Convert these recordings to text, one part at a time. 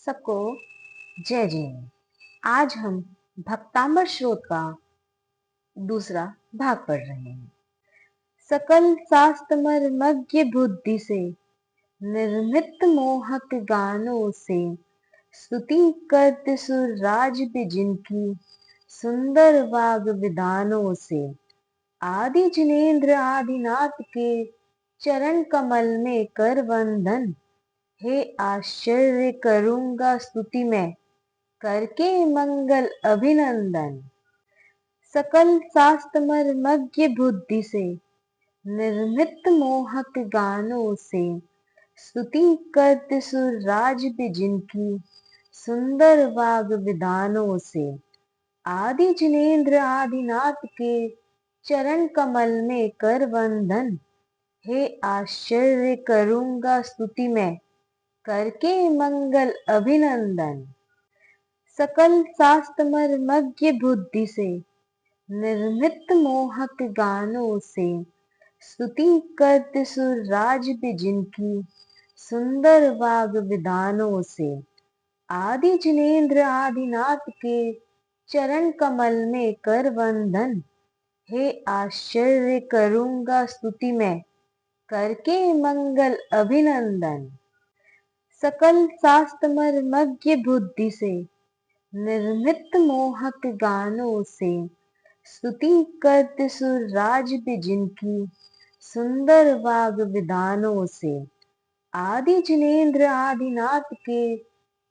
सबको जय जैन। आज हम भक्तांबर श्लोक का दूसरा भाग पढ़ रहे हैं। सकल शास्त्र मर्मज्ञ बुद्धि से निर्मित मोहक गानों से स्तुति करते सुरराज भी जिनकी सुंदर वाग विधानों से आदि जिनेन्द्र आदिनाथ के चरण कमल में कर वंदन। हे आश्चर्य करूंगा स्तुति में करके मंगल अभिनंदन। सकल शास्त्र मर्मज्ञ बुद्धि से निर्मित मोहक गानों से स्तुति करते सुरराज भी जिनकी सुंदर वाग विधानों से आदि जिनेन्द्र आदिनाथ के चरण कमल में कर वंदन। हे आश्चर्य करूंगा स्तुति में करके मंगल अभिनंदन। सकल शास्त्र मर्मज्ञ बुद्धि से निर्मित मोहक गानों से स्तुति करते सुरराज भी जिनकी सुंदर वाग विधानों से आदि जिनेन्द्र आदिनाथ के चरण कमल में कर वंदन। हे आश्चर्य करूंगा स्तुति में करके मंगल अभिनंदन। सकल शास्त्र मर्मज्ञ बुद्धि से निर्मित मोहक गानों से स्तुति करते सुरराज भी जिनकी सुंदर वाग विधानों से आदि जिनेन्द्र आदिनाथ के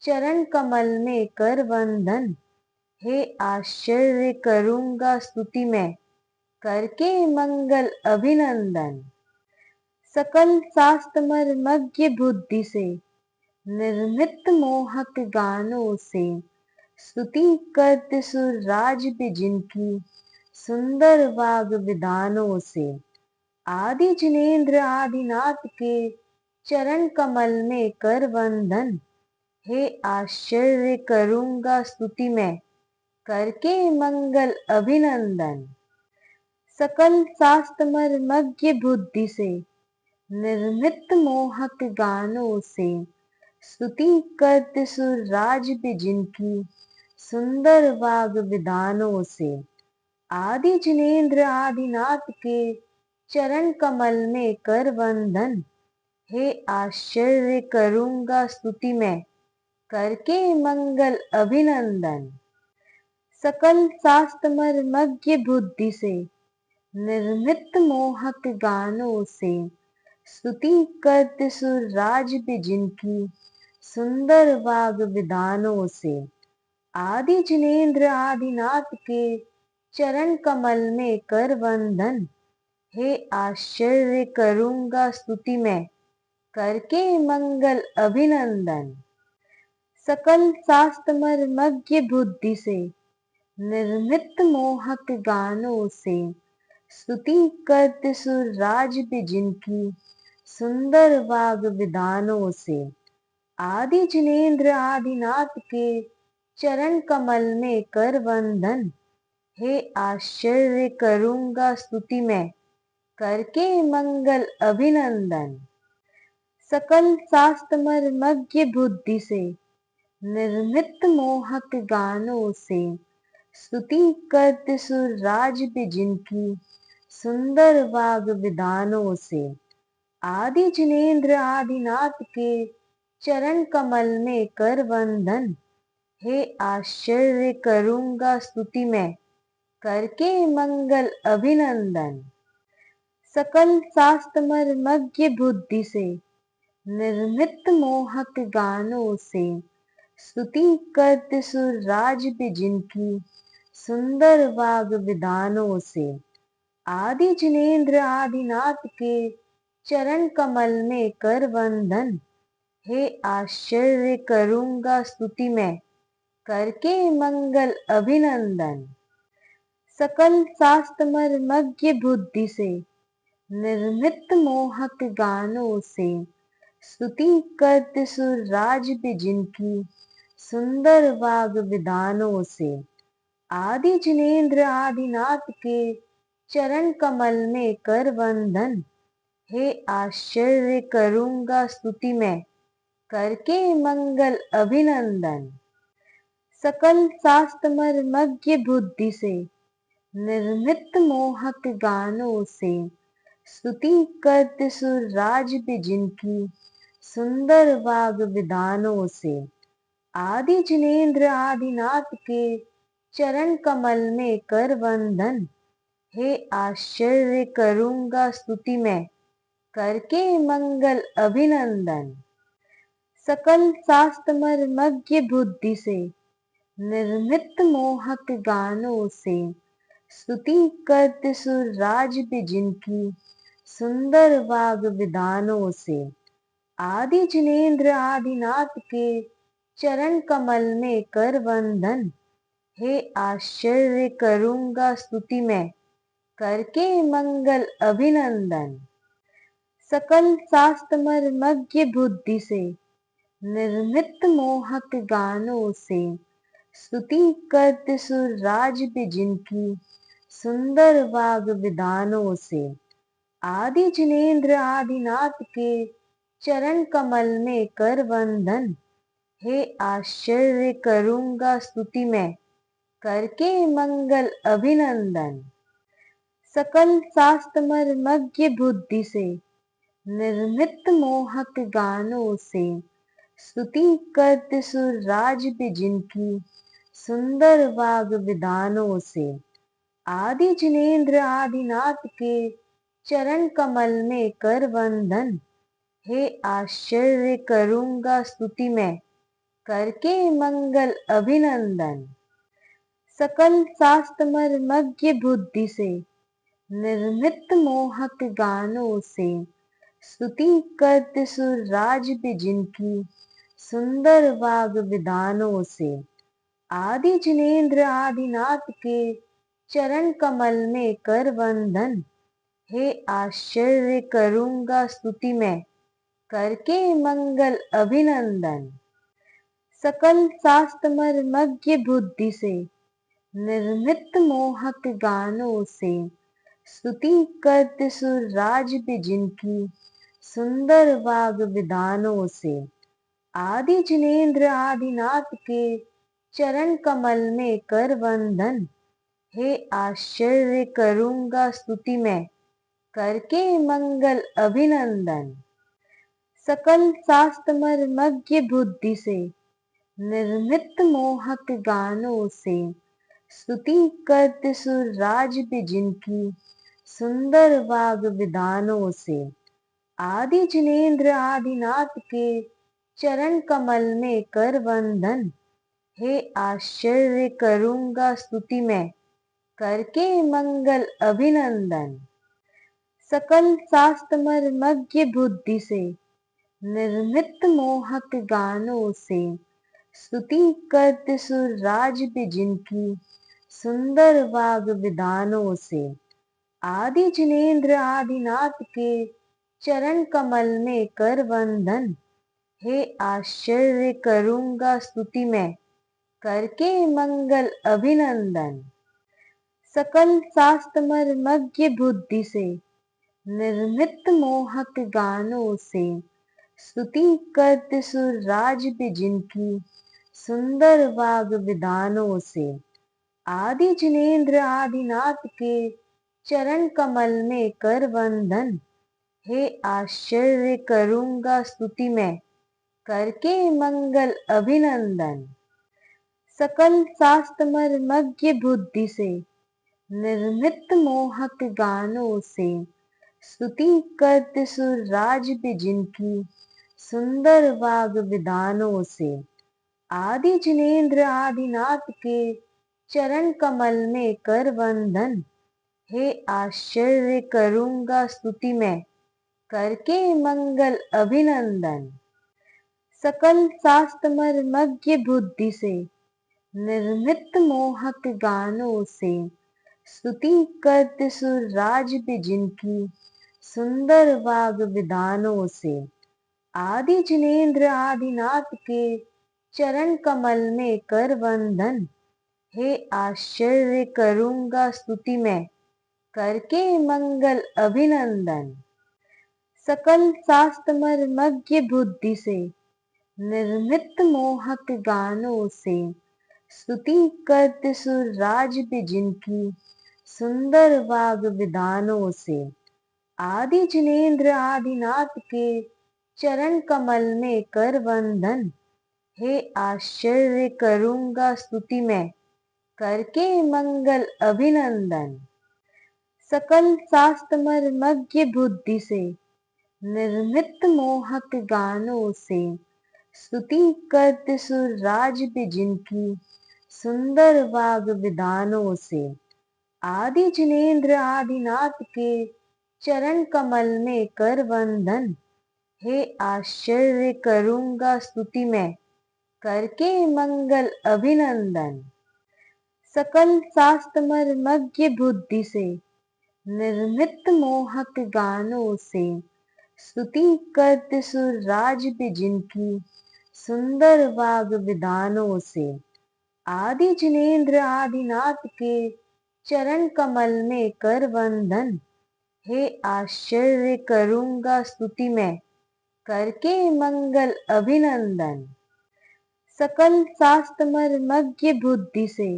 चरण कमल में कर वंदन। हे आश्चर्य करूंगा स्तुति में करके मंगल अभिनंदन। सकल शास्त्र मर्मज्ञ बुद्धि से निर्मित मोहक गानों से स्तुति करते सुरराज भी जिनकी सुंदर वाग विधानों से आदि जिनेन्द्र आदिनाथ के चरण कमल में कर वंदन। हे आश्चर्य करूंगा स्तुति में करके मंगल अभिनंदन। सकल शास्त्र मर्मज्ञ बुद्धि से निर्मित मोहक गानों से स्तुति करते सुरराज भी जिनकी सुंदर वाग विधानों से आदि जिनेन्द्र आदिनाथ के चरण कमल में कर वंदन। हे आश्चर्य करूंगा स्तुति में करके मंगल अभिनंदन। सकल शास्त्र मर्मज्ञ बुद्धि से निर्मित मोहक गानों से स्तुति करते सुरराज भी जिनकी सुंदर वाग विधानों से आदि जिनेन्द्र आदिनाथ के चरण कमल में कर वंदन। हे आश्चर्य करूंगा स्तुति में करके मंगल अभिनंदन। सकल शास्त्र मर्मज्ञ बुद्धि से निर्मित मोहक गानों से स्तुति करते सुरराज भी जिनकी सुंदर वाग विधानों से आदि जिनेन्द्र आदिनाथ के चरण कमल में कर वंदन। हे आश्चर्य करूंगा स्तुति में करके मंगल अभिनंदन। सकल शास्त्र मर्मज्ञ बुद्धि से निर्मित मोहक गानों से स्तुति करते सुरराज भी जिनकी सुंदर वाग विधानों से आदि जिनेन्द्र आदिनाथ के चरण कमल में कर वंदन। हे आश्चर्य करूंगा स्तुति में करके मंगल अभिनंदन। सकल शास्त्र मर्मज्ञ बुद्धि से निर्मित मोहक गानों से स्तुति करते सुरराज भी जिनकी सुंदर वाग विधानों से आदि जिनेन्द्र आदिनाथ के चरण कमल में कर वंदन। हे आश्चर्य करूंगा स्तुति में करके मंगल अभिनंदन। सकल शास्त्र मर्मज्ञ बुद्धि से निर्मित मोहक गानों से स्तुति करते सुरराज भी जिनकी सुंदर वाग विधानों से आदि जिनेन्द्र आदिनाथ के चरण कमल में कर वंदन। हे आश्चर्य करूंगा स्तुति में करके मंगल अभिनंदन। सकल शास्त्र मर्मज्ञ बुद्धि से निर्मित मोहक गानों से स्तुति करते सुर राज भी जिनकी सुंदर वाग विधानों से आदि जिनेन्द्र आदिनाथ के चरण कमल में कर वंदन। हे आश्चर्य करूंगा स्तुति मैं करके मंगल अभिनंदन। सकल शास्त्र मर्मज्ञ बुद्धि से निर्मित मोहक गानों से स्तुति करते सुर राज भी जिनकी सुंदर वाग विधानों से आदि जिनेन्द्र आदिनाथ के चरण कमल में कर वंदन। हे आश्चर्य करूंगा स्तुति मैं करके मंगल अभिनंदन। सकल शास्त्र मर्मज्ञ बुद्धि से निर्मित मोहक गानों से स्तुति करते सुर राज भी जिनकी सुंदर वाग विधानों से आदि जिनेन्द्र आदिनाथ के चरण कमल में कर वंदन। हे आश्चर्य करूंगा स्तुति मैं करके मंगल अभिनंदन। सकल शास्त्र मर्मज्ञ बुद्धि से निर्मित मोहक गानों से स्तुति करते सुर राज भी जिनकी सुंदर वाग विधानों से आदि जिनेन्द्र आदिनाथ के चरण कमल में कर वंदन। हे आश्चर्य करूंगा स्तुति मैं करके मंगल अभिनंदन। सकल शास्त्र मर्मज्ञ बुद्धि से निर्मित मोहक गानों से स्तुति करते सुर राज भी जिनकी सुंदर वाग विधानों से आदि जिनेन्द्र आदिनाथ के चरण कमल में कर वंदन। हे आश्चर्य करूंगा स्तुति मैं करके मंगल अभिनंदन। सकल शास्त्र मर्मज्ञ बुद्धि से निर्मित मोहक गानों से स्तुति करते सुर राज भी जिनकी सुंदर वाग विधानों से आदि जिनेन्द्र आदिनाथ के चरण कमल में कर वंदन। हे आश्चर्य करूंगा स्तुति मैं करके मंगल अभिनंदन। सकल शास्त्र मर्मज्ञ बुद्धि से निर्मित मोहक गानों से स्तुति करते सुर राज भी जिनकी सुंदर वाग विधानों से आदि जिनेन्द्र आदिनाथ के चरण कमल में कर वंदन। हे आश्चर्य करूंगा स्तुति मैं करके मंगल अभिनंदन। सकल शास्त्र मर्मज्ञ बुद्धि से निर्मित मोहक गानों से स्तुति करते सुर राज भी जिनकी सुंदर वाग विधानों से आदि जिनेन्द्र आदिनाथ के चरण कमल में कर वंदन। हे आश्चर्य करूंगा स्तुति मैं करके मंगल अभिनंदन। सकल शास्त्र मर्मज्ञ बुद्धि से निर्मित मोहक गानों से स्तुति करते सुर राज भी जिनकी सुंदर वाग विधानों से आदि जिनेन्द्र आदिनाथ के चरण कमल में कर वंदन। हे आश्चर्य करूंगा स्तुति मैं करके मंगल अभिनंदन। सकल शास्त्र मर्मज्ञ बुद्धि से निर्मित मोहक गानों से स्तुति करते सुर राज भी जिनकी सुंदर वाग विधानों से आदि जिनेन्द्र आदिनाथ के चरण कमल में कर वंदन। हे आश्चर्य करूंगा स्तुति मैं करके मंगल अभिनंदन। सकल शास्त्र मर्मज्ञ बुद्धि से निर्मित मोहक गानों से स्तुति करते सुर राज भी जिनकी सुंदर वाग विधानों से आदि जिनेन्द्र आदिनाथ के चरण कमल में कर वंदन। हे आश्चर्य करूंगा स्तुति मैं करके मंगल अभिनंदन। सकल शास्त्र मर्मज्ञ बुद्धि से निर्मित मोहक गानों से स्तुति करते सुर राज भी जिनकी सुंदर वाग विधानों से। आदि जिनेन्द्र आदिनाथ के चरण कमल में कर वंदन, हे आश्चर्य करूंगा स्तुति मैं करके मंगल अभिनंदन। सकल शास्त्र मर्मज्ञ बुद्धि से निर्मित मोहक गानों से स्तुति करते सुर राज भी जिनकी सुंदर वाग विधानों से। आदि जिनेन्द्र आदिनाथ के चरण कमल में कर वंदन, हे आश्चर्य करूंगा स्तुति मैं करके मंगल अभिनंदन। सकल शास्त्र मर्मज्ञ बुद्धि से निर्मित मोहक गानों से स्तुति करते सुर राज भी जिनकी सुंदर वाग विधानों से। आदि जिनेन्द्र आदिनाथ के चरण कमल में कर वंदन, हे आश्चर्य करूंगा स्तुति मैं करके मंगल अभिनंदन। सकल शास्त्र मर्मज्ञ बुद्धि से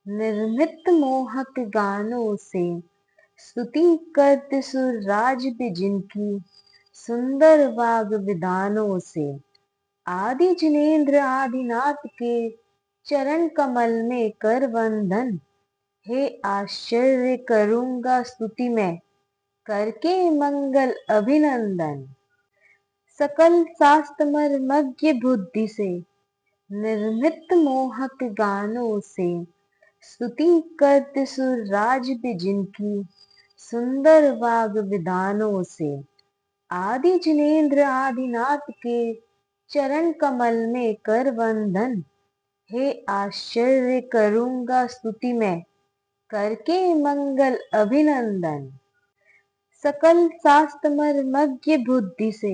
निर्मित मोहक गानों से स्तुति करते सुर राज भी जिनकी सुंदर वाग विधानों से। आदि जिनेन्द्र आदिनाथ के चरण कमल में कर वंदन, हे आश्चर्य करूंगा स्तुति मैं करके मंगल अभिनंदन। सकल शास्त्र मर्मज्ञ बुद्धि से निर्मित मोहक गानों से स्तुति करते सुर राज भी जिनकी सुंदर वाग विधानों से। आदि जिनेन्द्र आदिनाथ के चरण कमल में कर वंदन, हे आश्चर्य करूंगा स्तुति मैं करके मंगल अभिनंदन। सकल शास्त्र मर्मज्ञ बुद्धि से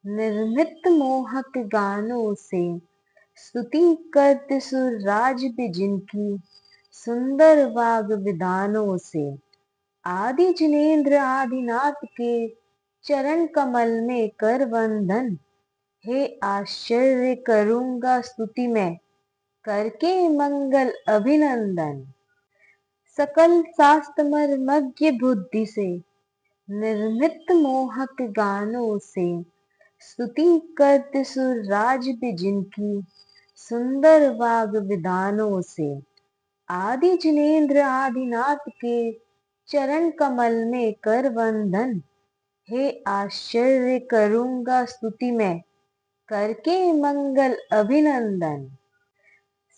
निर्मित मोहक गानों से स्तुति करते सुर राज भी जिनकी सुंदर वाग विधानों से। आदि जिनेन्द्र आदिनाथ के चरण कमल में कर वंदन, हे आश्चर्य करूंगा स्तुति मैं करके मंगल अभिनंदन। सकल शास्त्र मर्मज्ञ बुद्धि से निर्मित मोहक गानों से स्तुति करते सुर राज भी जिनकी सुंदर वाग विधानों से। आदि जिनेन्द्र आदिनाथ के चरण कमल में कर वंदन, हे आश्चर्य करूंगा स्तुति मैं करके मंगल अभिनंदन।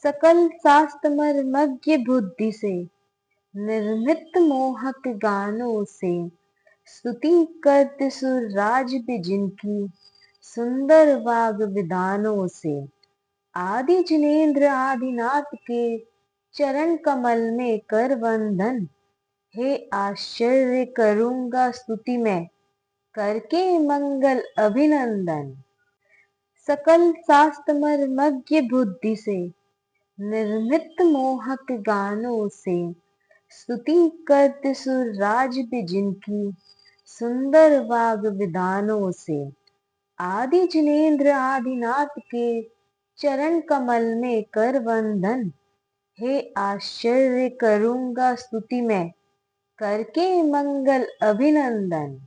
सकल शास्त्र मर्मज्ञ बुद्धि से निर्मित मोहक गानों से स्तुति करते सुर राज भी जिनकी सुंदर वाग विधानों से। आदि जिनेन्द्र आदिनाथ के चरण कमल में कर वंदन, हे आश्चर्य करूंगा स्तुति मैं करके मंगल अभिनंदन। सकल शास्त्र मर्मज्ञ बुद्धि से निर्मित मोहक गानों से स्तुति करते सुर राज भी जिनकी सुंदर वाग विधानों से। आदि जिनेन्द्र आदिनाथ के चरण कमल में कर वंदन, हे आश्चर्य करूंगा स्तुति मैं करके मंगल अभिनंदन।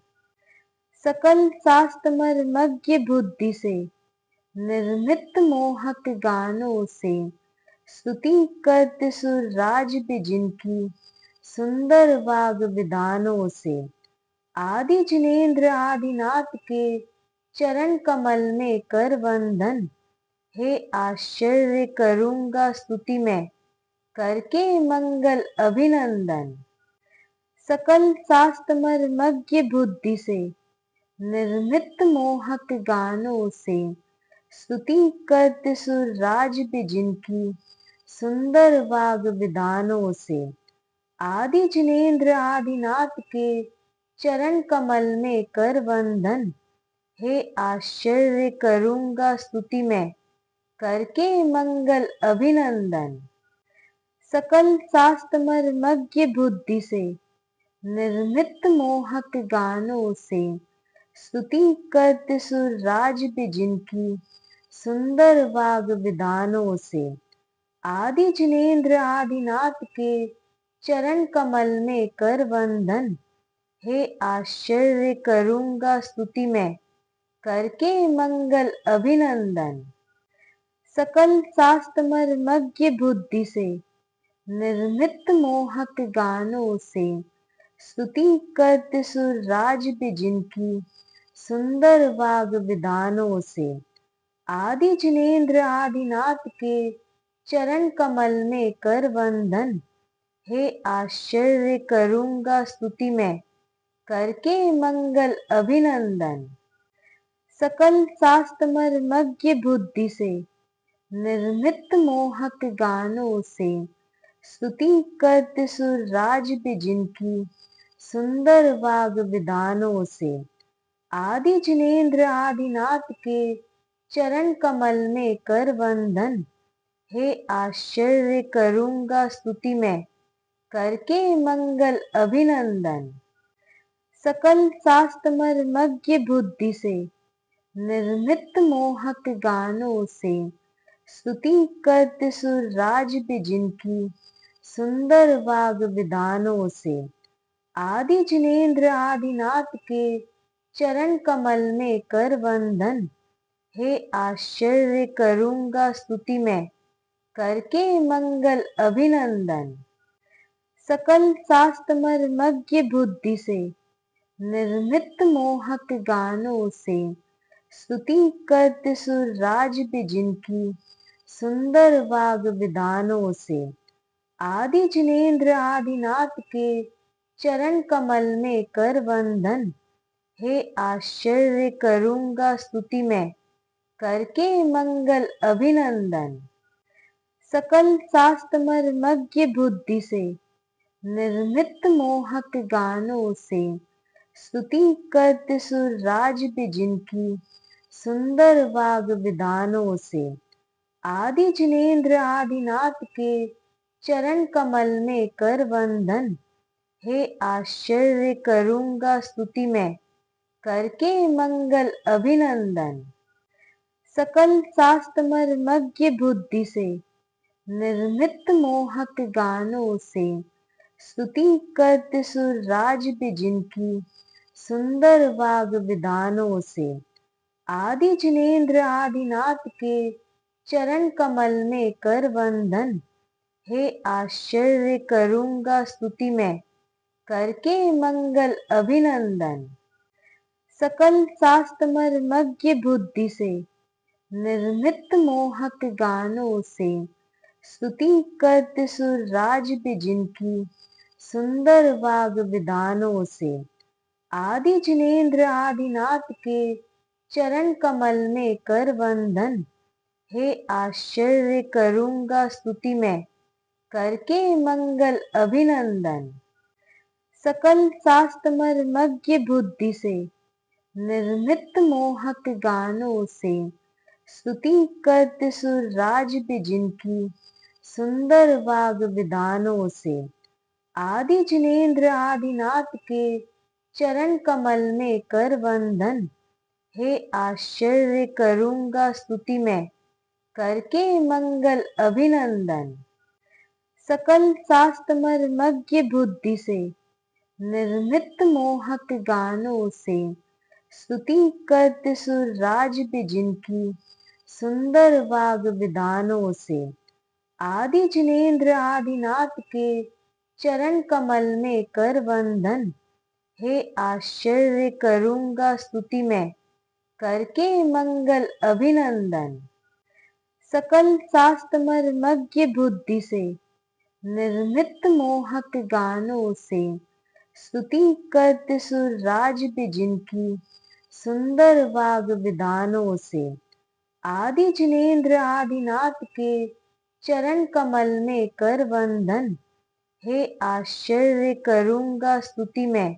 सकल शास्त्र मर्मज्ञ बुद्धि से निर्मित मोहक गानों से स्तुति करते सुर राज भी जिनकी सुंदर वाग विधानों से। आदि जिनेन्द्र आदिनाथ के चरण कमल में कर वंदन, हे आश्चर्य करूंगा स्तुति मैं करके मंगल अभिनंदन। सकल शास्त्र मर्मज्ञ बुद्धि से निर्मित मोहक गानों से स्तुति करते सुर राज भी जिनकी सुंदर वाग विधानों से। आदि जिनेन्द्र आदिनाथ के चरण कमल में कर वंदन, हे आश्चर्य करूंगा स्तुति मैं करके मंगल अभिनंदन। सकल शास्त्र मर्मज्ञ बुद्धि से निर्मित मोहक गानों से स्तुति करते सुर राज भी जिनकी सुंदर वाग विधानों से। आदि जिनेन्द्र आदिनाथ के चरण कमल में कर वंदन। हे आश्चर्य करूंगा स्तुति मैं, करके मंगल अभिनंदन। सकल शास्त्र मर्मज्ञ बुद्धि से, निर्मित मोहक गानों से। स्तुति करते सुर राज भी जिनकी, सुंदर वाग विधानों से। आदि जिनेन्द्र आदिनाथ के चरण कमल में कर वंदन। हे आश्चर्य करूंगा स्तुति मैं, करके मंगल अभिनंदन। सकल शास्त्र मर्मज्ञ बुद्धि से, निर्मित मोहक गानों से। स्तुति करते सुर राज भी जिनकी, सुंदर वाग विधानों से। आदि जिनेन्द्र आदिनाथ के चरण कमल में कर वंदन। हे आश्चर्य करूंगा स्तुति मैं, करके मंगल अभिनंदन। सकल शास्त्र मर्मज्ञ बुद्धि से, निर्मित मोहक गानों से। स्तुति करते सुर राज भी जिनकी, सुंदर वाग विधानों से। आदि जिनेन्द्र आदिनाथ के चरण कमल में कर वंदन। हे आश्चर्य करूंगा स्तुति मैं, करके मंगल अभिनंदन। सकल शास्त्र मर्मज्ञ बुद्धि से, निर्मित मोहक गानों से। स्तुति करते सुर राज भी जिनकी, सुंदर वाग विधानों से। आदि जिनेन्द्र आदिनाथ के चरण कमल में कर वंदन। हे आश्चर्य करूंगा स्तुति मैं, करके मंगल अभिनंदन। सकल शास्त्र मर्मज्ञ बुद्धि से, निर्मित मोहक गानों से। स्तुति करते सुर राज भी जिनकी, सुंदर वाग विधानों से। आदि जिनेन्द्र आदिनाथ के चरण कमल में कर वंदन। हे आश्चर्य करूंगा स्तुति मैं, करके मंगल अभिनंदन। सकल शास्त्र मर्मज्ञ बुद्धि से, निर्मित मोहक गानों से। स्तुति करते सुर राज भी जिनकी, सुंदर वाग विधानों से। आदि जिनेन्द्र आदिनाथ के चरण कमल में कर वंदन। हे आश्चर्य करूंगा स्तुति मैं, करके मंगल अभिनंदन। सकल शास्त्र मर्मज्ञ बुद्धि से, निर्मित मोहक गानों से। स्तुति करते सुर राज भी जिनकी, सुंदर वाग विधानों से। आदि जिनेन्द्र आदिनाथ के चरण कमल में कर वंदन। हे आश्चर्य करूंगा स्तुति मैं, करके मंगल अभिनंदन। सकल शास्त्र मर्मज्ञ बुद्धि से, निर्मित मोहक गानों से। स्तुति करते सुर राज भी जिनकी, सुंदर वाग विधानों से। आदि जिनेन्द्र आदिनाथ के चरण कमल में कर वंदन। हे आश्चर्य करूंगा स्तुति मैं, करके मंगल अभिनंदन। सकल शास्त्र मर्मज्ञ बुद्धि से, निर्मित मोहक गानों से। स्तुति करते सुर राज भी जिनकी, सुंदर वाग विधानों से। आदि जिनेन्द्र आदिनाथ के चरण कमल में कर वंदन। हे आश्चर्य करूंगा स्तुति मैं, करके मंगल अभिनंदन। सकल शास्त्र मर्मज्ञ बुद्धि से, निर्मित मोहक गानों से। स्तुति करते सुर राज भी जिनकी, सुंदर वाग विधानों से। आदि जिनेन्द्र आदिनाथ के चरण कमल में कर वंदन। हे आश्चर्य करूंगा स्तुति मैं,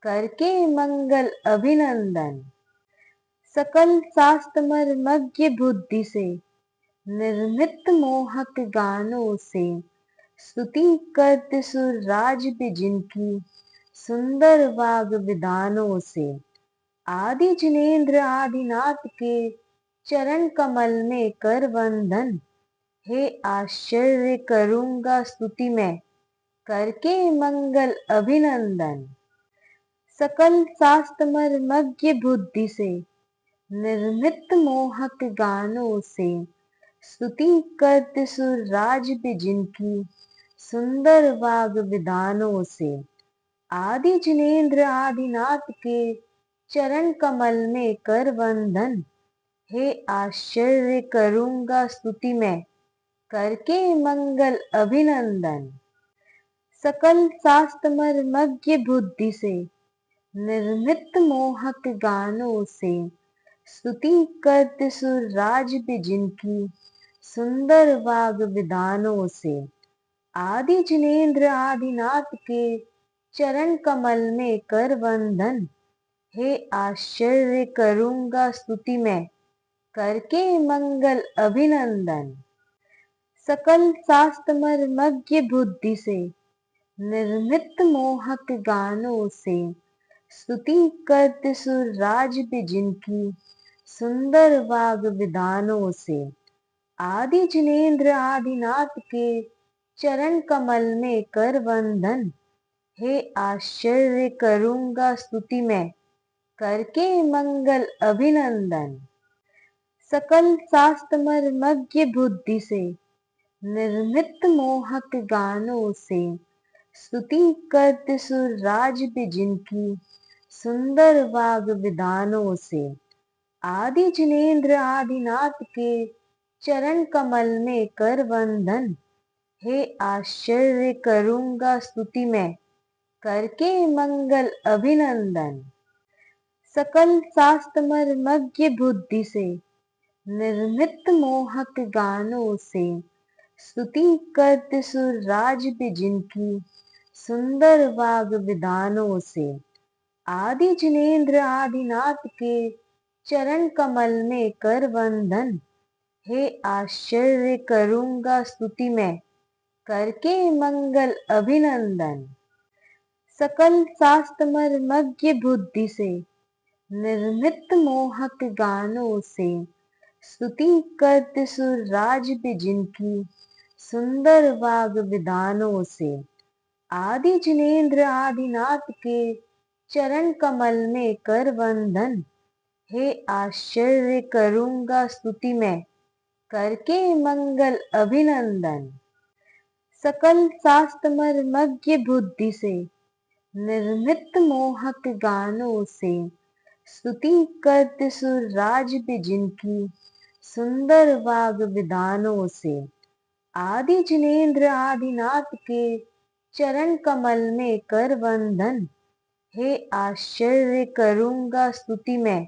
करके मंगल अभिनंदन। सकल शास्त्र मर्मज्ञ बुद्धि से, निर्मित मोहक गानों से। स्तुति करते सुर राज भी जिनकी, सुंदर वाग विधानों से। आदि जिनेन्द्र आदिनाथ के चरण कमल में कर वंदन, हे आश्चर्य करूँगा स्तुति मैं, करके मंगल अभिनंदन। सकल शास्त्र मर्मज्ञ बुद्धि से, निर्मित मोहक गानों से, स्तुति करते सुर राज भी जिनकी, सुंदर वाग विधानों से। आदि जिनेन्द्र आदिनाथ के चरण कमल में कर वंदन, हे आश्चर्य करूँगा स्तुति मैं, करके मंगल अभिनंदन। सकल शास्त्र मर्मज्ञ बुद्धि से, निर्मित मोहक गानों से, स्तुति करते सुर राज भी जिनकी, सुंदर वाग विधानों से। आदि जिनेन्द्र आदिनाथ के चरण कमल में कर वंदन, हे आश्चर्य करूँगा स्तुति मैं, करके मंगल अभिनंदन। सकल शास्त्र मर्मज्ञ बुद्धि से, निर्मित मोहक गानों से, स्तुति करते सुर राज भी जिनकी, सुंदर वाग विधानों से। आदि जिनेन्द्र आदिनाथ के चरण कमल में कर वंदन, हे आश्चर्य करूँगा स्तुति मैं, करके मंगल अभिनंदन। सकल शास्त्र मर्मज्ञ बुद्धि से, निर्मित मोहक गानों से, स्तुति करते सुर राज भी जिनकी, सुंदर वाग विधानों से। आदि जिनेन्द्र आदिनाथ के चरण कमल में कर वंदन, हे आश्चर्य करूँगा स्तुति मैं, करके मंगल अभिनंदन। सकल शास्त्र मर्मज्ञ बुद्धि से, निर्मित मोहक गानों से, स्तुति करते सुर राज भी जिनकी, सुंदर वाग विधानों से। आदि जिनेन्द्र आदिनाथ के चरण कमल में कर वंदन, हे आश्चर्य करूँगा स्तुति मैं, करके मंगल अभिनंदन। सकल शास्त्र मर्मज्ञ बुद्धि से, निर्मित मोहक गानों से, स्तुति करते सुर राज भी जिनकी, सुंदर वाग विधानों से। आदि जिनेन्द्र आदिनाथ के चरण कमल में कर वंदन, हे आश्चर्य करूँगा स्तुति मैं, करके मंगल अभिनंदन। सकल शास्त्र मर्मज्ञ बुद्धि से, निर्मित मोहक गानों से, स्तुति करते सुर राज भी जिनकी, सुंदर वाग विधानों से। आदि जिनेन्द्र आदिनाथ के चरण कमल में कर वंदन, हे आश्चर्य करूँगा स्तुति मैं,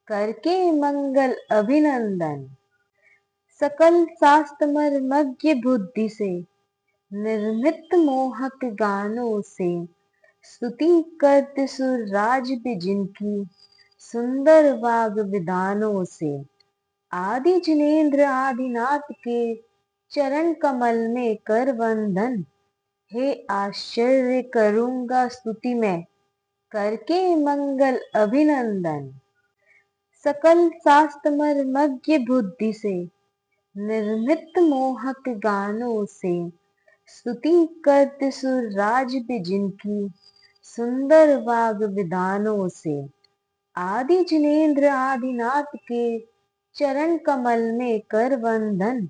करके मंगल अभिनंदन। सकल शास्त्र मर्मज्ञ बुद्धि से, निर्मित मोहक गानों से, स्तुति करते सुर राज भी जिनकी, सुंदर वाग विधानों से। आदि जिनेन्द्र आदिनाथ के चरण कमल में कर वंदन, हे आश्चर्य करूँगा स्तुति मैं, करके मंगल अभिनंदन। सकल शास्त्र मर्मज्ञ बुद्धि से, निर्मित मोहक गानों से, स्तुति करते सुर राज भी जिनकी, सुंदर वाग विधानों से। आदि जिनेन्द्र आदिनाथ के चरण कमल में कर वंदन,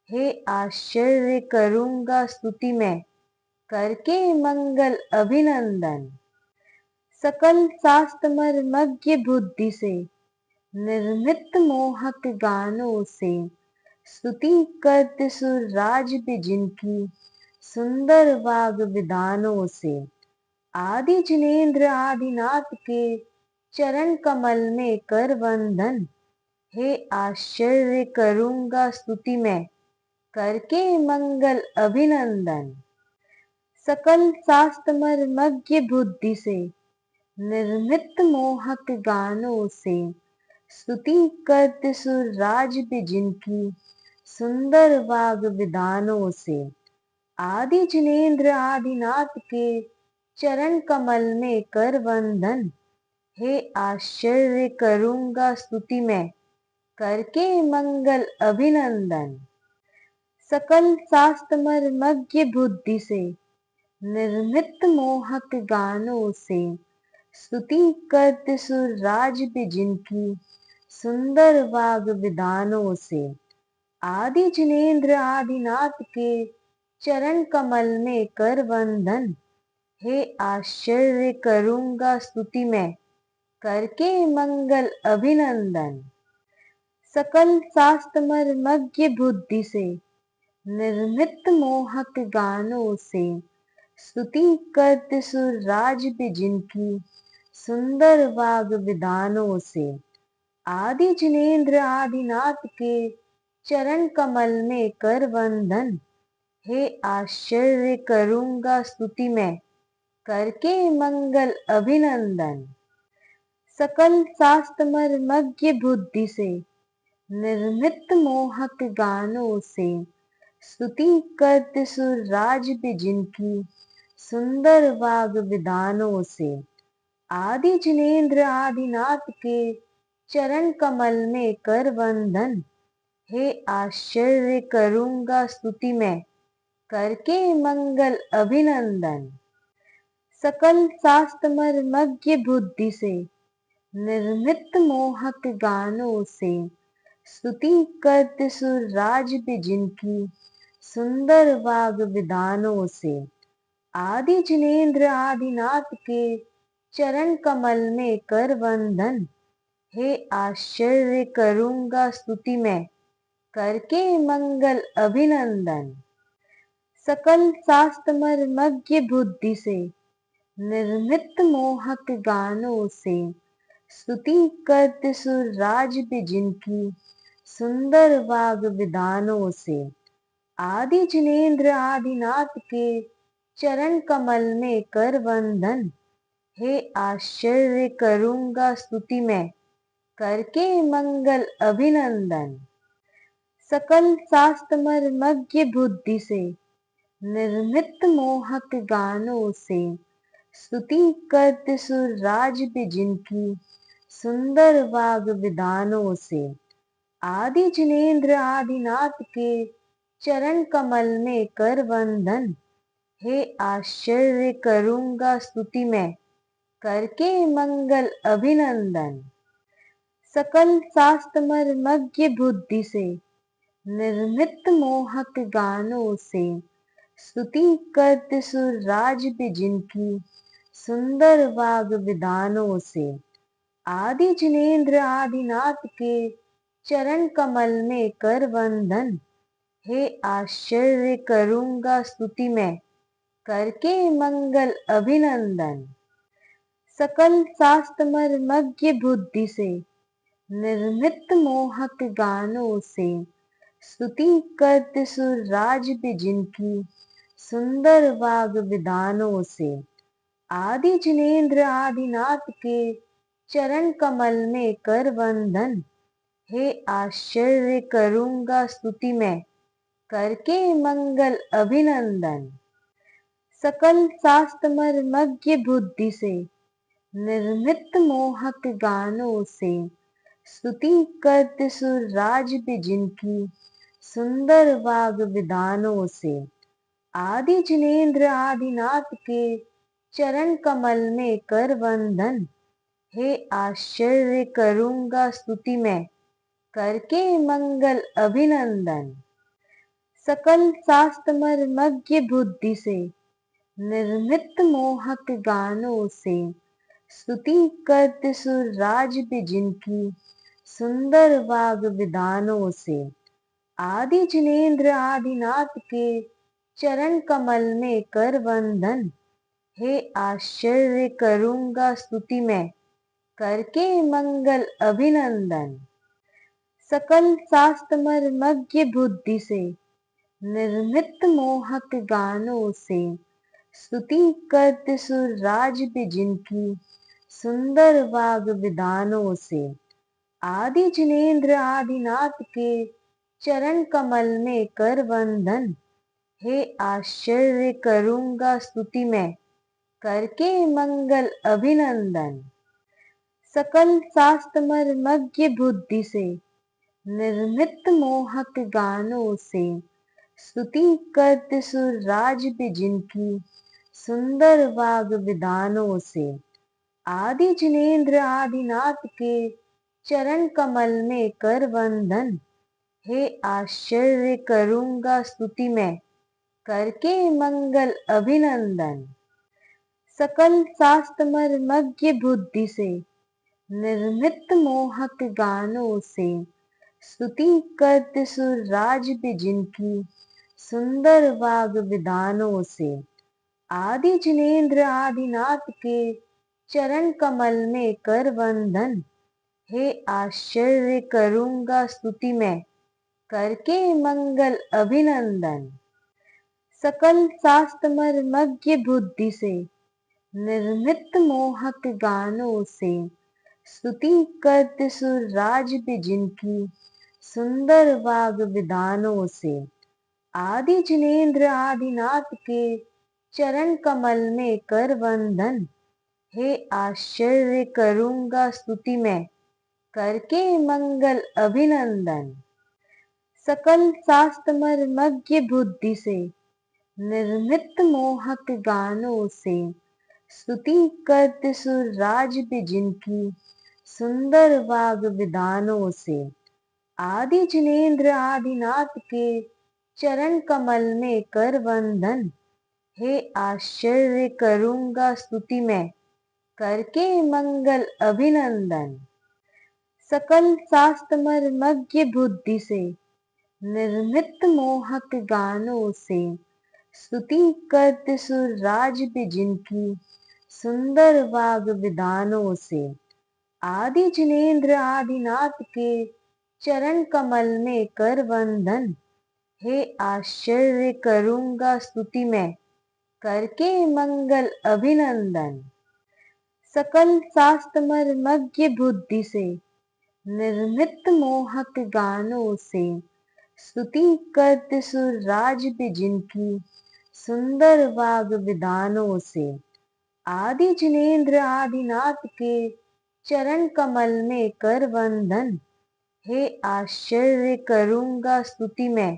हे आश्चर्य करूँगा स्तुति मैं, करके मंगल अभिनंदन। सकल शास्त्र मर्मज्ञ बुद्धि से, निर्मित मोहक गानों से, स्तुति करते सुर राज भी जिनकी, सुंदर वाग विधानों से। आदि जिनेन्द्र आदिनाथ के चरण कमल में कर वंदन, हे आश्चर्य करूँगा स्तुति मैं, करके मंगल अभिनंदन। सकल शास्त्र मर्मज्ञ बुद्धि से, निर्मित मोहक गानों से, स्तुति करते सुर राज भी जिनकी, सुंदर वाग विधानों से। आदि जिनेन्द्र आदिनाथ के चरण कमल में कर वंदन, हे आश्चर्य करूँगा स्तुति मैं, करके मंगल अभिनंदन। सकल शास्त्र मर्मज्ञ बुद्धि से निर्मित मोहक गानों से स्तुति करते सुर राज भी जिनकी सुंदर वाग विधानों से। आदि जिनेन्द्र आदिनाथ के चरण कमल में कर वंदन। हे आश्चर्य करूंगा स्तुति में करके मंगल अभिनंदन। सकल शास्त्र मर्मज्ञ बुद्धि से निर्मित मोहक गानों से स्तुति करते सुर राज भी जिनकी सुंदर वाग विधानों से। आदि जिनेन्द्र आदिनाथ के चरण कमल में कर वंदन। हे आश्चर्य करूंगा स्तुति में करके मंगल अभिनंदन। सकल शास्त्र मर्मज्ञ बुद्धि से निर्मित मोहक गानों से स्तुति करते सुर राज भी जिनकी सुंदर वाग विधानों से। आदि जिनेन्द्र आदिनाथ के चरण कमल में कर वंदन। हे आश्चर्य करूंगा स्तुति में करके मंगल अभिनंदन। सकल शास्त्र मर्मज्ञ बुद्धि से निर्मित मोहक गानों से स्तुति करते सुर राज भी जिनकी सुंदर वाग विधानों से। आदि जिनेन्द्र आदिनाथ के चरण कमल में कर वंदन। हे आश्चर्य करूंगा स्तुति में करके मंगल अभिनंदन। सकल शास्त्र मर्मज्ञ बुद्धि से निर्मित मोहक गानों से स्तुति करते सुर राज भी जिनकी सुंदर वाग विधानों से। आदि जिनेन्द्र आदिनाथ के चरण कमल में कर वंदन। हे आश्चर्य करूंगा स्तुति में करके मंगल अभिनंदन। सकल शास्त्र मर्मज्ञ बुद्धि से निर्मित मोहक गानों से स्तुति करते सुर राज भी जिनकी सुंदर वाग विधानों से। आदि जिनेन्द्र आदिनाथ के चरण कमल में कर वंदन। हे आश्चर्य करूंगा स्तुति में करके मंगल अभिनंदन। सकल शास्त्र मर्मज्ञ बुद्धि से निर्मित मोहक गानों से स्तुति करते सुर राज भी जिनकी सुंदर वाग विधानों से। आदि जिनेन्द्र आदिनाथ के चरण कमल में कर वंदन। हे आश्चर्य करूंगा स्तुति में करके मंगल अभिनंदन। सकल शास्त्र मर्मज्ञ बुद्धि से निर्मित मोहक गानों से स्तुति करते सुर राज भी जिनकी सुंदर वाग विधानों से। आदि जिनेन्द्र आदिनाथ के चरण कमल में कर वंदन। हे आश्चर्य करूंगा स्तुति में करके मंगल अभिनंदन। सकल शास्त्र मर्मज्ञ बुद्धि से निर्मित मोहक गानों से स्तुति करते सुर राज भी जिनकी सुंदर वाग विधानों से। आदि जिनेन्द्र आदिनाथ के चरण कमल में कर वंदन। हे आश्चर्य करूंगा स्तुति में करके मंगल अभिनंदन। सकल शास्त्र मर्मज्ञ बुद्धि से निर्मित मोहक गानों से स्तुति करते सुर राज भी जिनकी सुंदर वाग विधानों से। आदि जिनेन्द्र आदिनाथ के चरण कमल में कर वंदन। हे आश्चर्य करूंगा स्तुति में करके मंगल अभिनंदन। सकल शास्त्र मर्मज्ञ बुद्धि से निर्मित मोहक गानों से स्तुति करते सुर राज भी जिनकी सुंदर वाग विधानों से। आदि जिनेन्द्र आदिनाथ के चरण कमल में कर वंदन। हे आश्चर्य करूंगा स्तुति में करके मंगल अभिनंदन। सकल शास्त्र मर्मज्ञ बुद्धि से निर्मित मोहक गानों से स्तुति करते सुर राज भी जिनकी, सुंदर वाग विधानों से। आदि जिनेन्द्र आदिनाथ के चरण कमल में कर वंदन, हे आश्चर्य करूंगा स्तुति मैं, करके मंगल अभिनंदन। सकल शास्त्र मर्मज्ञ बुद्धि से निर्मित मोहक गानों से स्तुति करते सुर राज भी जिनकी, सुंदर वाग विधानों से। आदि जिनेन्द्र आदिनाथ के चरण कमल में कर वंदन, हे आश्चर्य करूंगा स्तुति मैं, करके मंगल अभिनंदन। सकल शास्त्र मर्मज्ञ बुद्धि से निर्मित मोहक गानों से स्तुति करते सुर राज भी जिनकी, सुंदर वाग विधानों से। आदि जिनेन्द्र आदिनाथ के चरण कमल में कर वंदन, हे आश्चर्य करूंगा स्तुति मैं, करके मंगल अभिनंदन। सकल शास्त्र मर्मज्ञ बुद्धि से निर्मित मोहक गानों से स्तुति करते सुर राज भी जिनकी, सुंदर वाग विधानों से। आदि जिनेन्द्र आदिनाथ के चरण कमल में कर वंदन, हे आश्चर्य करूंगा स्तुति मैं, करके मंगल अभिनंदन। सकल शास्त्र मर्मज्ञ बुद्धि से निर्मित मोहक गानों से स्तुति करते सुर राज भी जिनकी, सुंदर वाग विधानों से। आदि जिनेन्द्र आदिनाथ के चरण कमल में कर वंदन, हे आश्चर्य करूंगा स्तुति मैं, करके मंगल अभिनंदन। सकल शास्त्र मर्मज्ञ बुद्धि से निर्मित मोहक गानों से स्तुति करते सुर राज भी जिनकी, सुंदर वाग विधानों से। आदि जिनेन्द्र आदिनाथ के चरण कमल में कर वंदन, हे आश्चर्य करूंगा स्तुति मैं,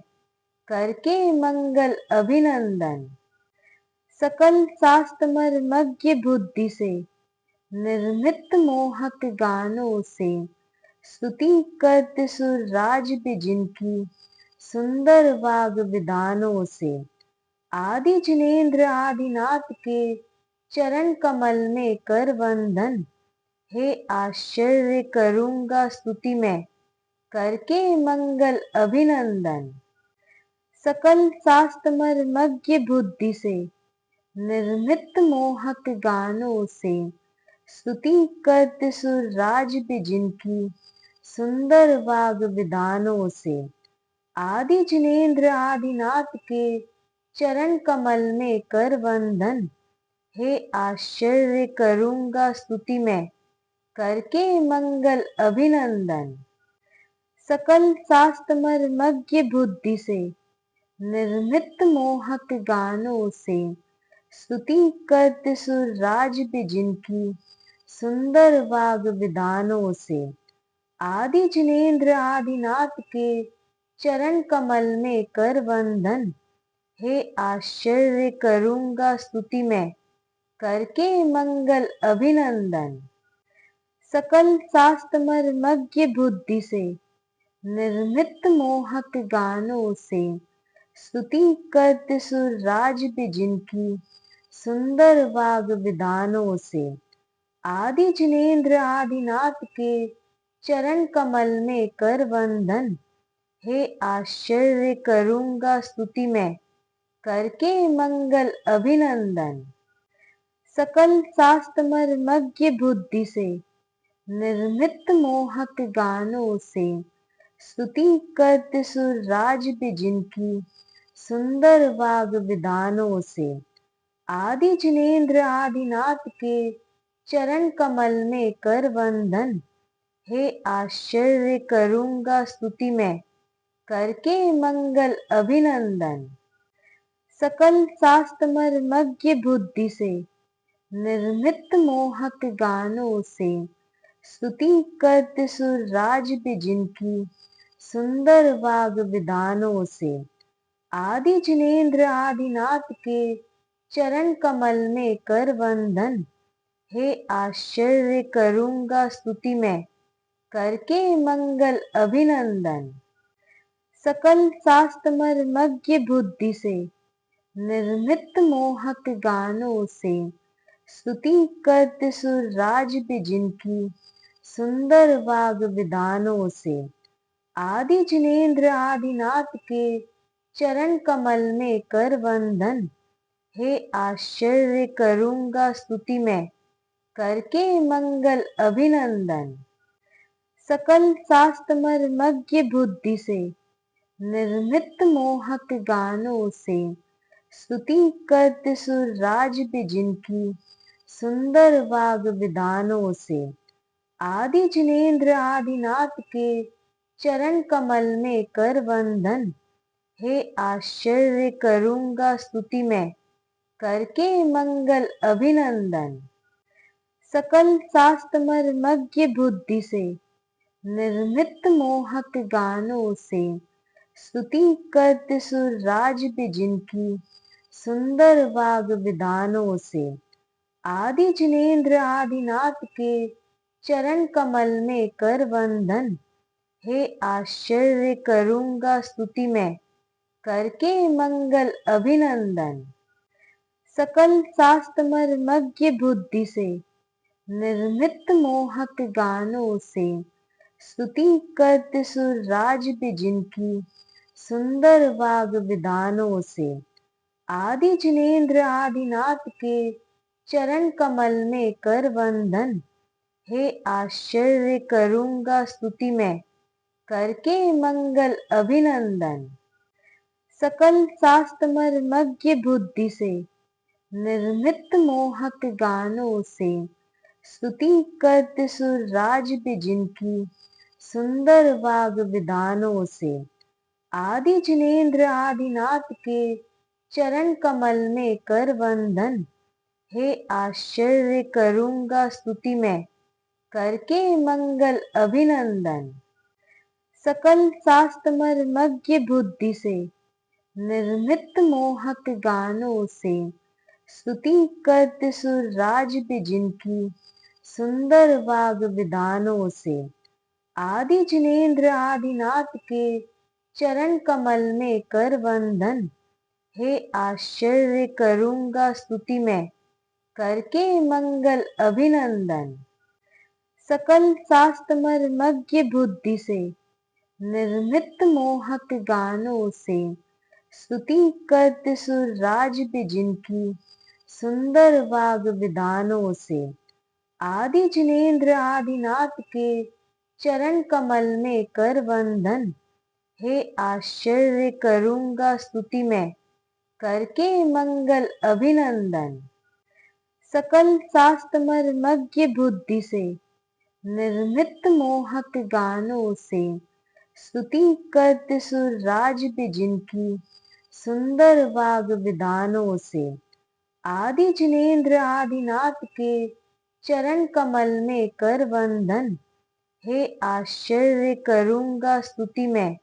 करके मंगल अभिनंदन। सकल शास्त्र मर्मज्ञ बुद्धि से निर्मित मोहक गानों से स्तुति करते सुर राज भी जिनकी, सुंदर वाग विधानों से। आदि जिनेन्द्र आदिनाथ के चरण कमल में कर वंदन, हे आश्चर्य करूंगा स्तुति मैं, करके मंगल अभिनंदन। सकल शास्त्र मर्मज्ञ बुद्धि से निर्मित मोहक गानों से स्तुति करते सुर राज भी जिनकी, सुंदर वाग विधानों से। आदि जिनेन्द्र आदिनाथ के चरण कमल में कर वंदन, हे आश्चर्य करूंगा स्तुति मैं, करके मंगल अभिनंदन। सकल शास्त्र मर्मज्ञ बुद्धि से निर्मित मोहक गानों से स्तुति करते सुर राज भी जिनकी, सुंदर वाग विधानों से। आदि जिनेन्द्र आदिनाथ के चरण कमल में कर वंदन, हे आश्चर्य करूंगा स्तुति मैं, करके मंगल अभिनंदन। सकल शास्त्र मर्मज्ञ बुद्धि से निर्मित मोहक गानों से स्तुति करते सुर राज भी जिनकी, सुंदर वाग विधानों से। आदि जिनेन्द्र आदिनाथ के चरण कमल में कर वंदन, हे आश्चर्य करूंगा स्तुति मैं, करके मंगल अभिनंदन। सकल शास्त्र मर्मज्ञ बुद्धि से निर्मित मोहक गानों से स्तुति करते सुर राज भी जिनकी, सुंदर वाग विधानों से। आदि जिनेन्द्र आदिनाथ के चरण कमल में कर वंदन, हे आश्चर्य करूंगा स्तुति मैं, करके मंगल अभिनंदन। सकल शास्त्र मर्मज्ञ बुद्धि से निर्मित मोहक गानों से स्तुति करते सुर राज भी जिनकी, सुंदर वाग विधानों से। आदि जिनेन्द्र आदिनाथ के चरण कमल में कर वंदन। हे आश्चर्य करूंगा स्तुति मैं, करके मंगल अभिनंदन। सकल शास्त्र मर्मज्ञ बुद्धि से, निर्मित मोहक गानों से। स्तुति करते सुर राज भी जिनकी, सुंदर वाग विधानों से। आदि जिनेन्द्र आदिनाथ के चरण कमल में कर वंदन। हे आश्चर्य करूंगा स्तुति मैं, करके मंगल अभिनंदन। सकल शास्त्र मर्मज्ञ बुद्धि से, निर्मित मोहक गानों से। स्तुति करते सुर राज भी जिनकी, सुंदर वाग विधानों से। आदि जिनेन्द्र आदिनाथ के चरण कमल में कर वंदन। हे आश्चर्य करूंगा स्तुति मैं, करके मंगल अभिनंदन। सकल शास्त्र मर्मज्ञ बुद्धि से, निर्मित मोहक गानों से। स्तुति करते सुर राज भी जिनकी, सुंदर वाग विधानों से। आदि जिनेन्द्र आदिनाथ के चरण कमल में कर वंदन। हे आश्चर्य करूंगा स्तुति मैं, करके मंगल अभिनंदन। सकल शास्त्र मर्मज्ञ बुद्धि से, निर्मित मोहक गानों से। स्तुति करते सुर राज भी जिनकी, सुंदर वाग विधानों से। आदि जिनेन्द्र आदिनाथ के चरण कमल में कर वंदन। हे आश्चर्य करूंगा स्तुति मैं, करके मंगल अभिनंदन। सकल शास्त्र मर्मज्ञ बुद्धि से, निर्मित मोहक गानों से। स्तुति करते सुर राज भी जिनकी, सुंदर वाग विधानों से। आदि जिनेन्द्र आदिनाथ के चरण कमल में कर वंदन। हे आश्चर्य करूंगा स्तुति मैं, करके मंगल अभिनंदन। सकल शास्त्र मर्मज्ञ बुद्धि से, निर्मित मोहक गानों से। स्तुति करते सुर राज भी जिनकी, सुंदर वाग विधानों से। आदि जिनेन्द्र आदिनाथ के चरण कमल में कर वंदन। हे आश्चर्य करूंगा स्तुति मैं, करके मंगल अभिनंदन। सकल शास्त्र मर्मज्ञ बुद्धि से, निर्मित मोहक गानों से। स्तुति करते सुर राज भी जिनकी, सुंदर वाग विधानों से। आदि जिनेन्द्र आदिनाथ के चरण कमल में कर वंदन। हे आश्चर्य करूंगा स्तुति मैं, करके मंगल अभिनंदन। सकल शास्त्र मर्मज्ञ बुद्धि से, निर्मित मोहक गानों से। स्तुति करते सुर राज भी जिनकी, सुंदर वाग विधानों से। आदि जिनेन्द्र आदिनाथ के चरण कमल में कर वंदन। हे आश्चर्य करूंगा स्तुति मैं,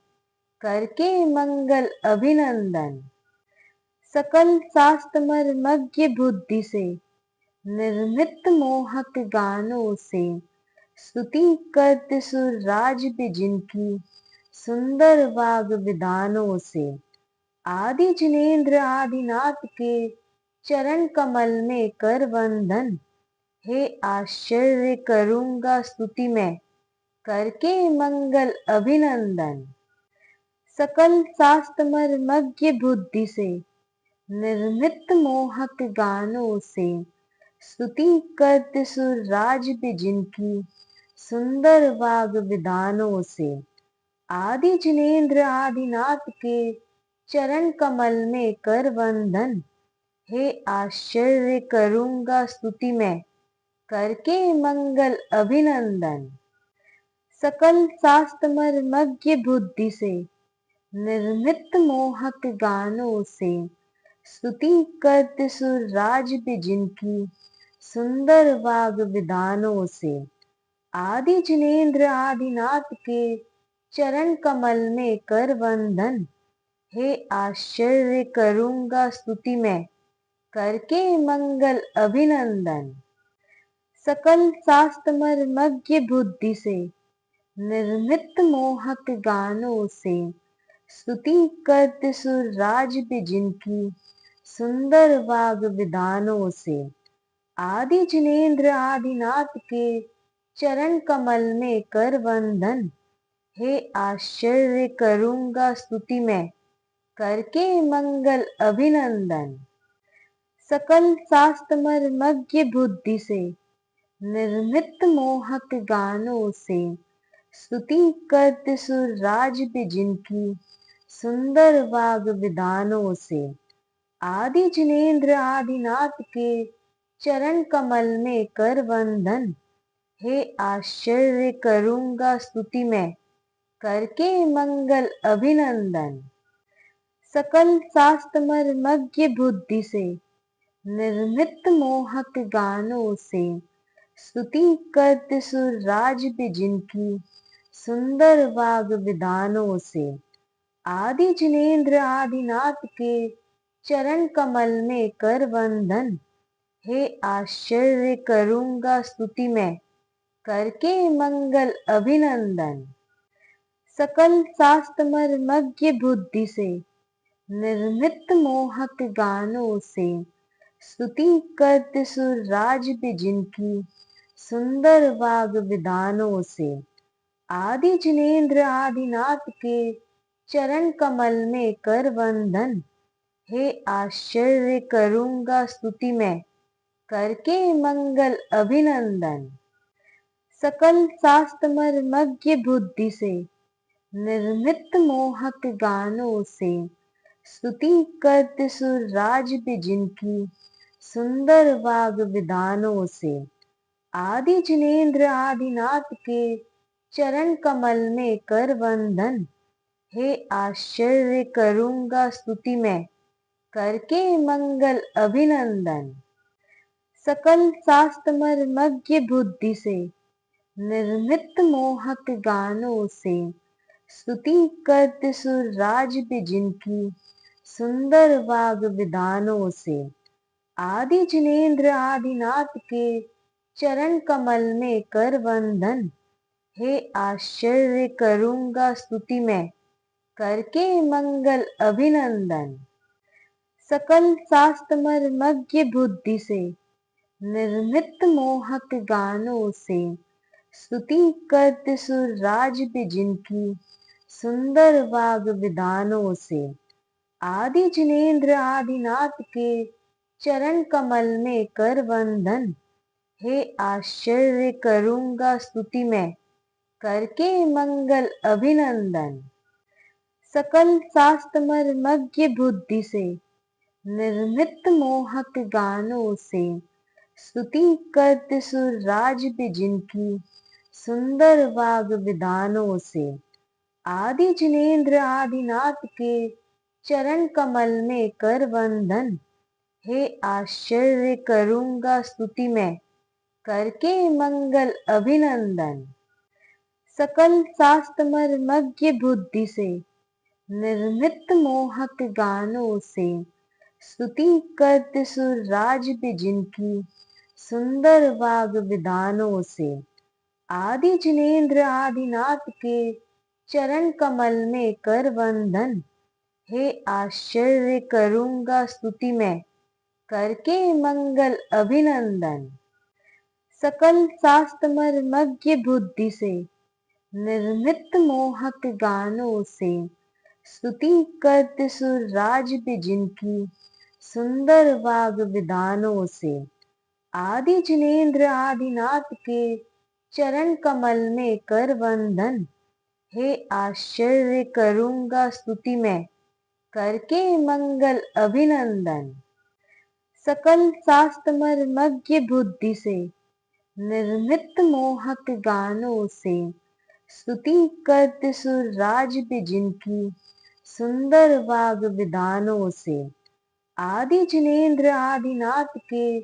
करके मंगल अभिनंदन। सकल शास्त्र मर्मज्ञ बुद्धि से, निर्मित मोहक गानों से। स्तुति करते सुर राज भी जिनकी, सुंदर वाग विधानों से। आदि जिनेन्द्र आदिनाथ के चरण कमल में कर वंदन। हे आश्चर्य करूंगा स्तुति मैं, करके मंगल अभिनंदन। सकल शास्त्र मर्मज्ञ बुद्धि से, निर्मित मोहक गानों से। स्तुति करते सुर राज भी जिनकी, सुंदर वाग विधानों से। आदि जिनेन्द्र आदिनाथ के चरण कमल में कर वंदन। हे आश्चर्य करूंगा स्तुति मैं, करके मंगल अभिनंदन। सकल शास्त्र मर्मज्ञ बुद्धि से, निर्मित मोहक गानों से। स्तुति करते सुर राज भी जिनकी, सुंदर वाग विधानों से। आदि जिनेन्द्र आदिनाथ के चरण कमल में कर वंदन। हे आश्चर्य करूंगा स्तुति मैं, करके मंगल अभिनंदन। सकल शास्त्र मर्मज्ञ बुद्धि से, निर्मित मोहक गानों से, स्तुति करते सुर राज भी जिनकी, सुंदर वाग विधानों से। आदि जिनेन्द्र आदिनाथ के, चरण कमल में कर वंदन। हे आश्चर्य करूंगा स्तुति मैं, करके मंगल अभिनंदन। सकल शास्त्र मर्मज्ञ बुद्धि से, निर्मित मोहक गानों से, स्तुति करते सुर राज भी जिनकी, सुंदर वाग विधानों से। आदि जिनेन्द्र आदिनाथ के, चरण कमल में कर वंदन। हे आश्चर्य करूंगा स्तुति मैं, करके मंगल अभिनंदन। सकल शास्त्र मर्मज्ञ बुद्धि से, निर्मित मोहक गानों से, स्तुति करते सुर राज भी जिनकी, सुंदर वाग विधानों से। आदि जिनेन्द्र आदिनाथ के, चरण कमल में कर वंदन। हे आश्चर्य करूंगा स्तुति मैं, करके मंगल अभिनंदन। सकल शास्त्र मर्मज्ञ बुद्धि से, निर्मित मोहक गानों से, स्तुति करते सुर राज भी जिनकी, सुंदर वाग विधानों से। आदि जिनेन्द्र आदिनाथ के, चरण कमल में कर वंदन। हे आश्चर्य करूंगा स्तुति मैं, करके मंगल अभिनंदन। सकल शास्त्र मर्मज्ञ बुद्धि से, निर्मित मोहक गानों से, स्तुति करते सुर राज भी जिनकी, सुंदर वाग विधानों से। आदि जिनेन्द्र आदिनाथ के, चरण कमल में कर वंदन। हे आश्चर्य करूंगा स्तुति मैं, करके मंगल अभिनंदन। सकल शास्त्र मर्मज्ञ बुद्धि से, निर्मित मोहक गानों से, स्तुति करते सुर राज भी जिनकी, सुंदर वाग विधानों से। आदि जिनेन्द्र आदिनाथ के, चरण कमल में कर वंदन। हे आश्चर्य करूंगा स्तुति मैं, करके मंगल अभिनंदन। सकल शास्त्र मर्मज्ञ बुद्धि से, निर्मित मोहक गानों से, स्तुति करते सुर राज भी जिनकी, सुंदर वाग विधानों से। आदि जिनेन्द्र आदिनाथ के, चरण कमल में कर वंदन। हे आश्चर्य करूंगा स्तुति मैं, करके मंगल अभिनंदन। सकल शास्त्र मर्मज्ञ बुद्धि से, निर्मित मोहक गानों से, स्तुति करते सुर राज भी जिनकी, सुंदर वाग विधानों से। आदि जिनेन्द्र आदिनाथ के, चरण कमल में कर वंदन। हे आश्चर्य करूंगा स्तुति मैं, करके मंगल अभिनंदन। सकल शास्त्र मर्मज्ञ बुद्धि से, निर्मित मोहक गानों से, स्तुति करते सुर राज भी जिनकी, सुंदर वाग विधानों से। आदि जिनेन्द्र आदिनाथ के, चरण कमल में कर वंदन। हे आश्चर्य करूंगा स्तुति मैं, करके मंगल अभिनंदन। सकल शास्त्र मर्मज्ञ बुद्धि से, निर्मित मोहक गानों से, स्तुति करते सुर राज भी जिनकी, सुंदर वाग विधानों से। आदि जिनेन्द्र आदिनाथ के, चरण कमल में कर वंदन। हे आश्चर्य करूंगा स्तुति मैं, करके मंगल अभिनंदन। सकल शास्त्र मर्मज्ञ बुद्धि से, निर्मित मोहक गानों से, स्तुति करते सुर राज भी जिनकी, सुंदर वाग विधानों से। आदि जिनेन्द्र आदिनाथ के, चरण कमल में कर वंदन। हे आश्चर्य करूंगा स्तुति मैं, करके मंगल अभिनंदन। करके मंगल अभिनंदन। सकल शास्त्र मर्मज्ञ बुद्धि से, निर्मित मोहक गानों से, स्तुति करते सुर राज भी जिनकी, सुंदर वाग विधानों से। आदि जिनेन्द्र आदिनाथ के,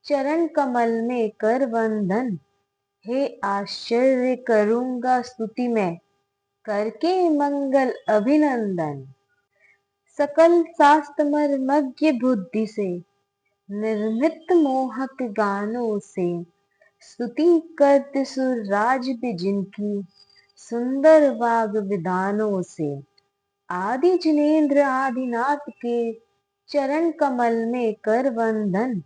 चरण कमल में कर वंदन। हे आश्चर्य करूंगा स्तुति मैं, करके मंगल अभिनंदन। सकल शास्त्र मर्मज्ञ बुद्धि से निर्मित मोहक गानों से स्तुति करते सुरराज भी जिनकी सुंदर वाग विधानों से। आदि जिनेन्द्र आदिनाथ के चरण कमल में कर वंदन।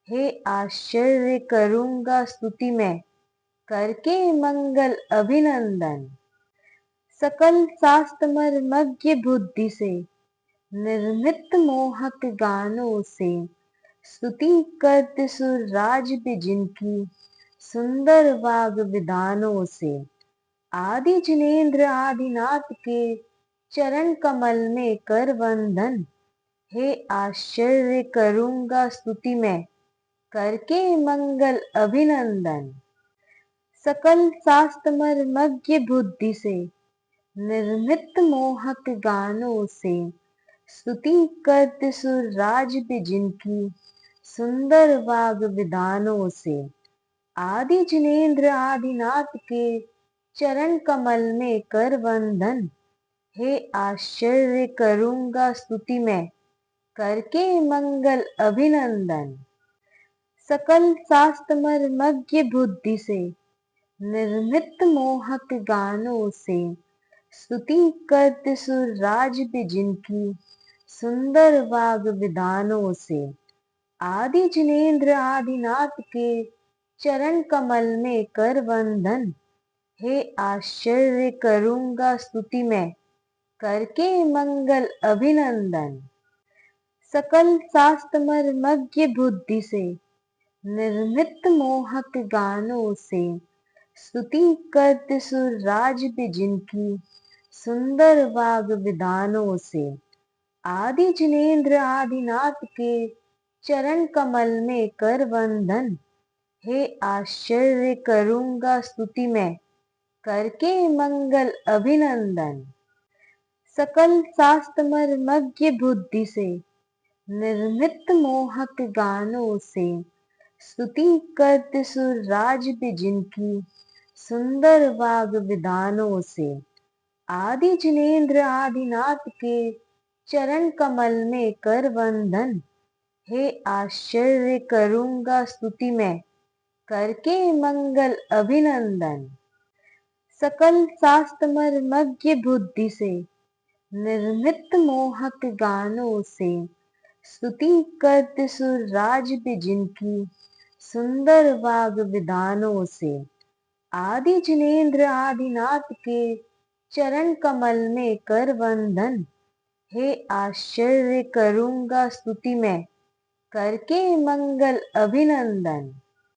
हे आश्चर्य करूंगा स्तुति मैं करके मंगल अभिनंदन। सकल शास्त्र मर्मज्ञ बुद्धि से निर्मित मोहक गानों से स्तुति करते सुरराज भी जिनकी सुंदर वाग विधानों से। आदि जिनेन्द्र आदिनाथ के चरण कमल में कर वंदन। हे आश्चर्य करूंगा स्तुति मैं करके मंगल अभिनंदन। सकल शास्त्र मर्मज्ञ बुद्धि से निर्मित मोहक गानों से स्तुति करते सुरराज भी जिनकी सुंदर वाग विधानों से। आदि जिनेन्द्र आदिनाथ के चरण कमल में कर वंदन। हे आश्चर्य करूंगा स्तुति मैं करके मंगल अभिनंदन। सकल शास्त्र मर्मज्ञ बुद्धि से निर्मित मोहक गानों से स्तुति करते सुरराज भी जिनकी सुंदर वाग विधानों से। आदि जिनेन्द्र आदिनाथ के चरण कमल में कर वंदन। हे आश्चर्य करूंगा स्तुति मैं करके मंगल अभिनंदन। सकल शास्त्र मर्मज्ञ बुद्धि से निर्मित मोहक गानों से स्तुति करते सुरराज भी जिनकी सुंदर वाग विधानों से। आदि जिनेन्द्र आदिनाथ के चरण कमल में कर वंदन। हे आश्चर्य करूंगा स्तुति मैं करके मंगल अभिनंदन। सकल शास्त्र मर्मज्ञ बुद्धि से निर्मित मोहक गानों से स्तुति करते सुरराज भी जिनकी सुंदर वाग विधानों से। आदि जिनेन्द्र आदिनाथ के चरण कमल में कर वंदन। हे आश्चर्य करूंगा स्तुति मैं करके मंगल अभिनंदन। सकल शास्त्र मर्मज्ञ बुद्धि से निर्मित मोहक गानों से स्तुति करते सुरराज भी जिनकी सुंदर वाग विधानों से। आदि जिनेन्द्र आदिनाथ के चरण कमल में कर वंदन। हे आश्चर्य करूंगा स्तुति मैं करके मंगल अभिनंदन। सकल शास्त्र मर्मज्ञ बुद्धि से निर्मित मोहक गानों से स्तुति करते सुरराज भी जिनकी सुंदर वाग विधानों से। आदि जिनेन्द्र आदिनाथ के चरण कमल में कर वंदन। हे आश्चर्य करूंगा स्तुति मैं करके मंगल अभिनंदन।